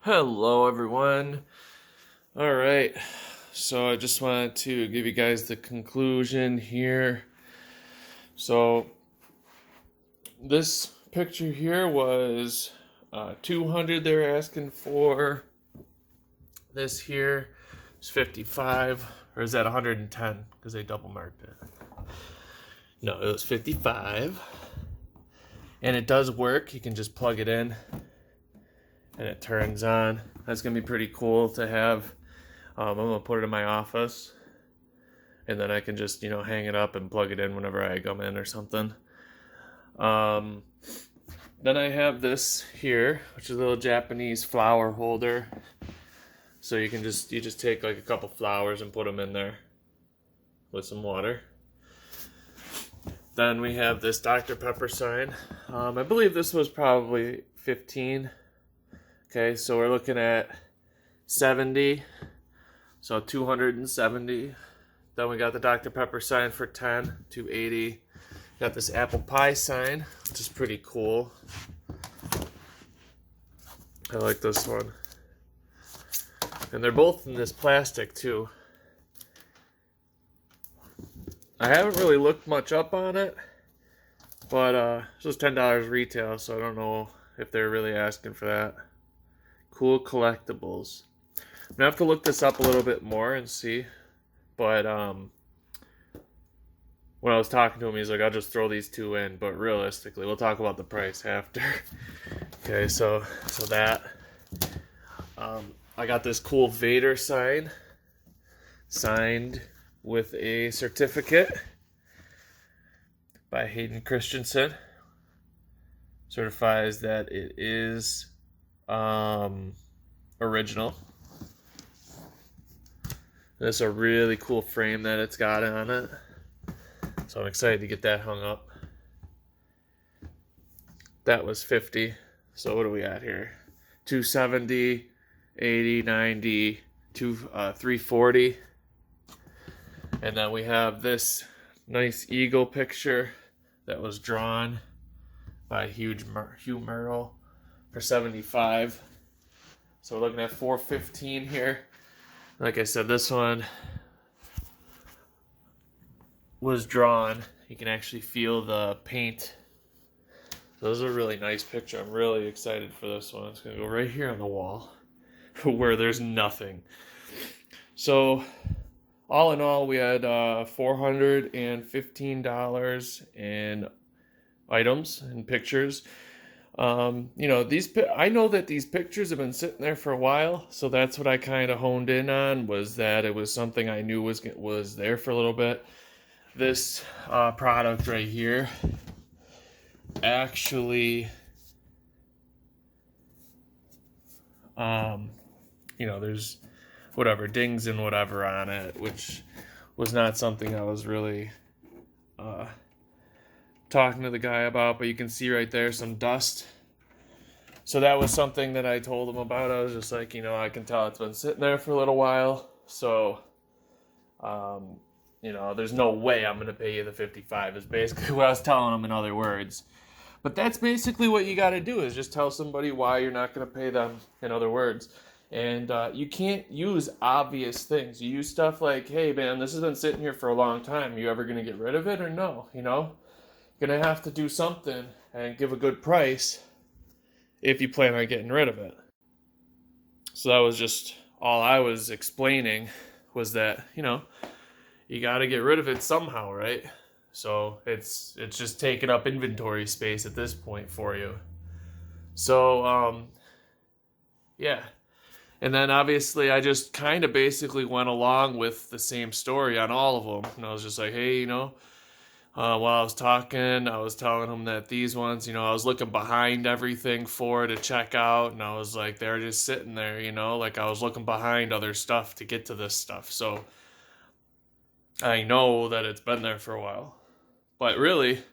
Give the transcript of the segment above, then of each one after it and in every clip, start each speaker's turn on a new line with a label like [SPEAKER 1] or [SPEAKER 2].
[SPEAKER 1] Hello, everyone. All right. So I just wanted to give you guys the conclusion here. So this picture here was 200 they were asking for. This here is 55, or is that 110? Because they double marked it. No, it was 55. And it does work. You can just plug it in and it turns on. That's going to be pretty cool to have. I'm going to put it in my office, and then I can just, hang it up and plug it in whenever I come in or something. Then I have this here, which is a little Japanese flower holder. So you just take like a couple flowers and put them in there with some water. Then we have this Dr. Pepper sign. I believe this was probably 15. Okay, so we're looking at 70. So 270. Then we got the Dr. Pepper sign for 10, 280. Got this apple pie sign, which is pretty cool. I like this one. And they're both in this plastic too. I haven't really looked much up on it, but this was $10 retail, so I don't know if they're really asking for that. Cool collectibles. I'm gonna have to look this up a little bit more and see. But when I was talking to him, he's like, I'll just throw these two in. But realistically, we'll talk about the price after. Okay, so that. I got this cool Vader sign, signed with a certificate by Hayden Christensen. Certifies that it is original. This is a really cool frame that it's got on it. So I'm excited to get that hung up. That was 50. So what do we got here? 270, 80, 90, 340. And then we have this nice eagle picture that was drawn by Hugh Merrill for 75. So we're looking at 415 here. Like I said, this one was drawn. You can actually feel the paint. So this is a really nice picture. I'm really excited for this one. It's going to go right here on the wall where there's nothing. So all in all, we had $415 in items and pictures. I know that these pictures have been sitting there for a while, so that's what I kind of honed in on, was that it was something I knew was there for a little bit. This product right here actually, there's whatever dings and whatever on it, which was not something I was really talking to the guy about, but you can see right there some dust. So that was something that I told him about. I was just like, I can tell it's been sitting there for a little while, so there's no way I'm going to pay you the 55 is basically what I was telling him in other words. But that's basically what you got to do, is just tell somebody why you're not going to pay them in other words. And you can't use obvious things. You use stuff like, hey, man, this has been sitting here for a long time. You ever going to get rid of it or no? You're going to have to do something and give a good price if you plan on getting rid of it. So that was just all I was explaining, was that, you got to get rid of it somehow, right? So it's just taking up inventory space at this point for you. So, yeah. And then obviously I just kind of basically went along with the same story on all of them. And I was just like, hey, while I was talking, I was telling him that these ones, I was looking behind everything to check out. And I was like, they're just sitting there, like I was looking behind other stuff to get to this stuff. So I know that it's been there for a while. But really,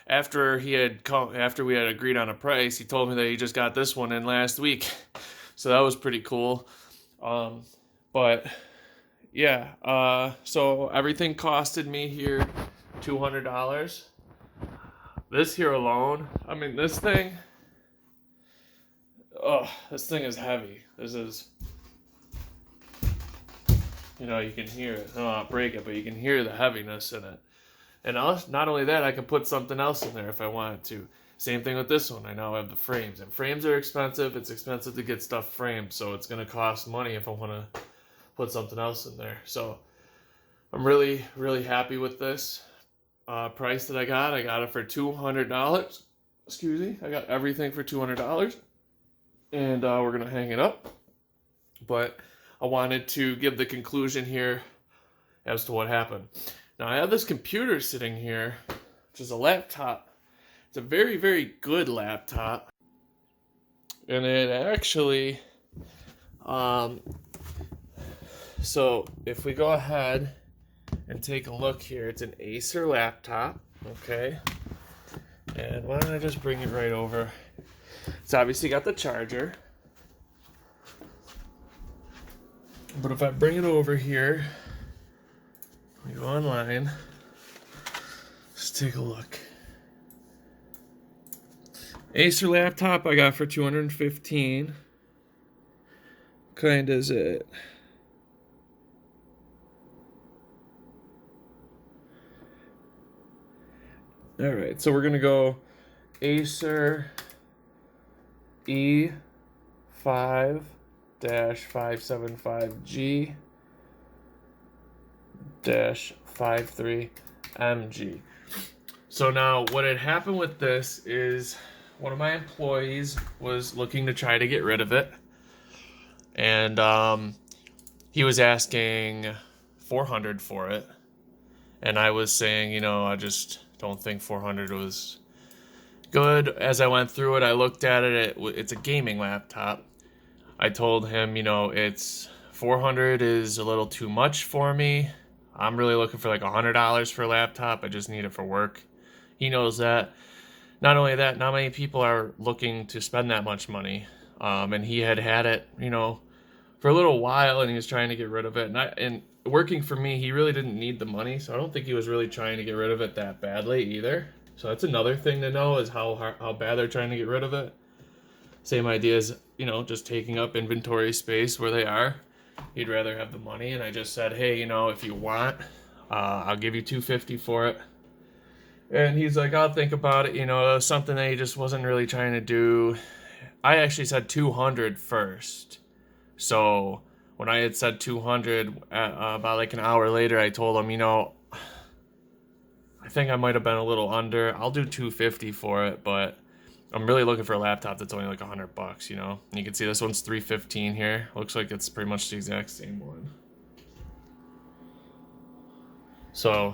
[SPEAKER 1] after we had agreed on a price, he told me that he just got this one in last week. So that was pretty cool. But yeah, so everything costed me here $200. This here alone, this thing, Oh, this thing is heavy. This is, you can hear it. I don't want to break it, but you can hear the heaviness in it. And not only that, I can put something else in there if I wanted to. Same thing with this one. I now have the frames. And frames are expensive. It's expensive to get stuff framed, so it's going to cost money if I want to put something else in there. So I'm really, really happy with this price that I got. I got it for $200. Excuse me. I got everything for $200. And we're going to hang it up. But I wanted to give the conclusion here as to what happened. Now, I have this computer sitting here, which is a laptop. It's a very, very good laptop. And it actually, so if we go ahead and take a look here, it's an Acer laptop, okay? And why don't I just bring it right over? It's obviously got the charger. But if I bring it over here, we go online, let's take a look. Acer laptop I got for $215. Kind is it? All right, so we're gonna go Acer E5-575G 53MG. So now what had happened with this is one of my employees was looking to try to get rid of it, and he was asking $400 for it, and I was saying, I just don't think $400 was good. As I went through it, I looked at it, it's a gaming laptop. I told him, it's $400 is a little too much for me. I'm really looking for like $100 for a laptop. I just need it for work. He knows that. Not only that, not many people are looking to spend that much money. And he had it, for a little while, and he was trying to get rid of it. And working for me, he really didn't need the money, so I don't think he was really trying to get rid of it that badly either. So that's another thing to know, is how bad they're trying to get rid of it. Same idea as, just taking up inventory space where they are. He'd rather have the money, and I just said, hey, if you want, I'll give you $250 for it. And he's like, I'll think about it. It was something that he just wasn't really trying to do. I actually said $200 first. So when I had said $200, about like an hour later, I told him, I think I might have been a little under. I'll do $250 for it, but I'm really looking for a laptop that's only like $100, And you can see this one's $315 here. Looks like it's pretty much the exact same one. So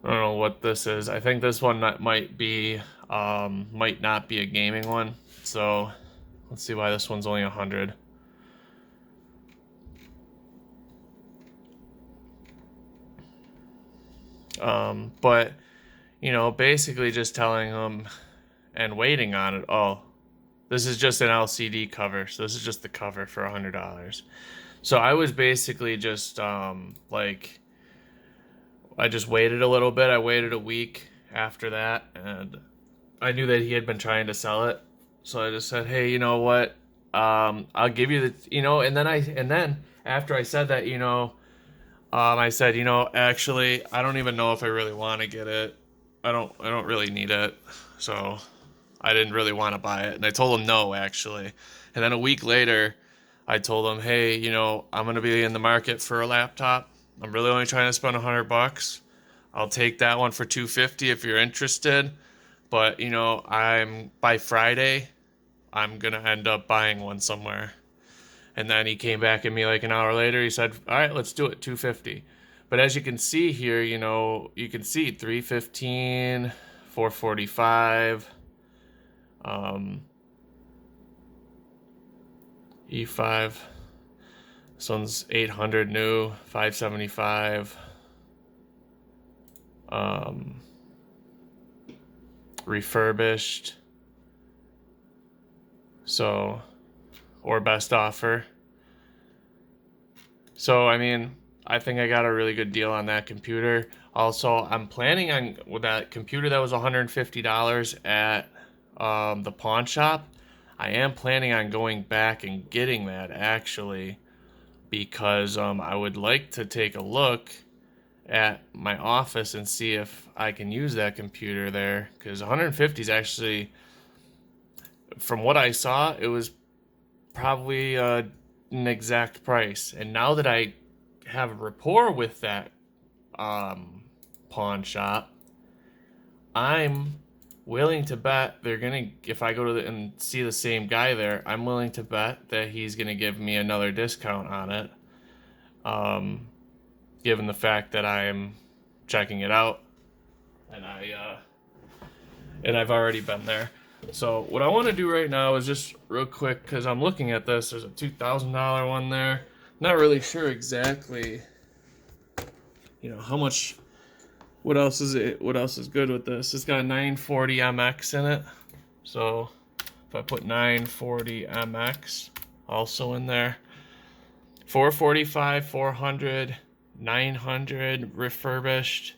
[SPEAKER 1] I don't know what this is. I think this one might not be a gaming one. So let's see why this one's only $100. But basically just telling them and waiting on it. Oh, this is just an LCD cover. So this is just the cover for $100. So I was basically just I just waited a little bit. I waited a week after that, and I knew that he had been trying to sell it. So I just said, hey, you know what? I'll give you the, and then after I said that, I said, actually, I don't even know if I really want to get it. I don't really need it. So I didn't really want to buy it. And I told him no, actually. And then a week later, I told him, hey, I'm going to be in the market for a laptop. I'm really only trying to spend $100. I'll take that one for $250 if you're interested. But, by Friday, I'm going to end up buying one somewhere. And then he came back at me like an hour later. He said, all right, let's do it, $250. But as you can see here, you can see $315, $445, E5. This one's $800 new, $575. Refurbished. So, or best offer. So, I think I got a really good deal on that computer. Also, I'm planning on with that computer that was $150 at the pawn shop. I am planning on going back and getting that actually, because I would like to take a look at my office and see if I can use that computer there, because 150 is actually, from what I saw, it was probably an exact price. And now that I have a rapport with that pawn shop, I'm willing to bet they're gonna, if I go to and see the same guy there, I'm willing to bet that he's gonna give me another discount on it, given the fact that I'm checking it out and I've already been there. So what I want to do right now is just real quick, because I'm looking at this. There's a $2,000 one there. Not really sure exactly, how much. What else is it? What else is good with this? It's got a 940 MX in it. So if I put 940 MX also in there, 445, 400, 900 refurbished,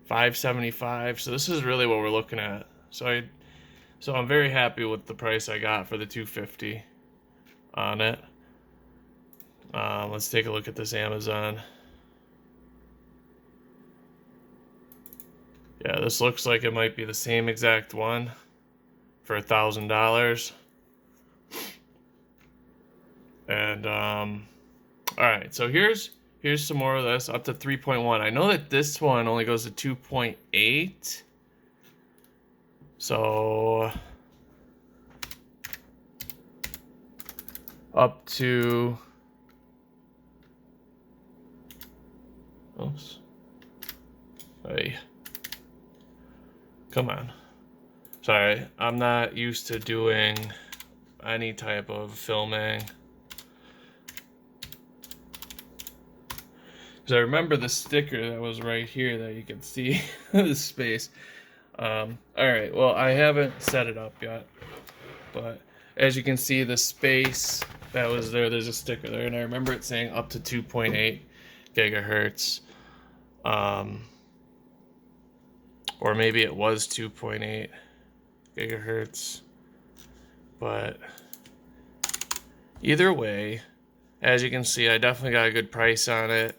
[SPEAKER 1] 575. So this is really what we're looking at. So I'm very happy with the price I got for the 250 on it. Let's take a look at this Amazon. Yeah, this looks like it might be the same exact one for $1,000. And all right, so here's some more of this up to 3.1. I know that this one only goes to 2.8. So up to, oops, hey, come on. Sorry, I'm not used to doing any type of filming. Because I remember the sticker that was right here that you can see the space. Alright, well, I haven't set it up yet, but as you can see, the space that was there, there's a sticker there, and I remember it saying up to 2.8 gigahertz, or maybe it was 2.8 gigahertz, but either way, as you can see, I definitely got a good price on it.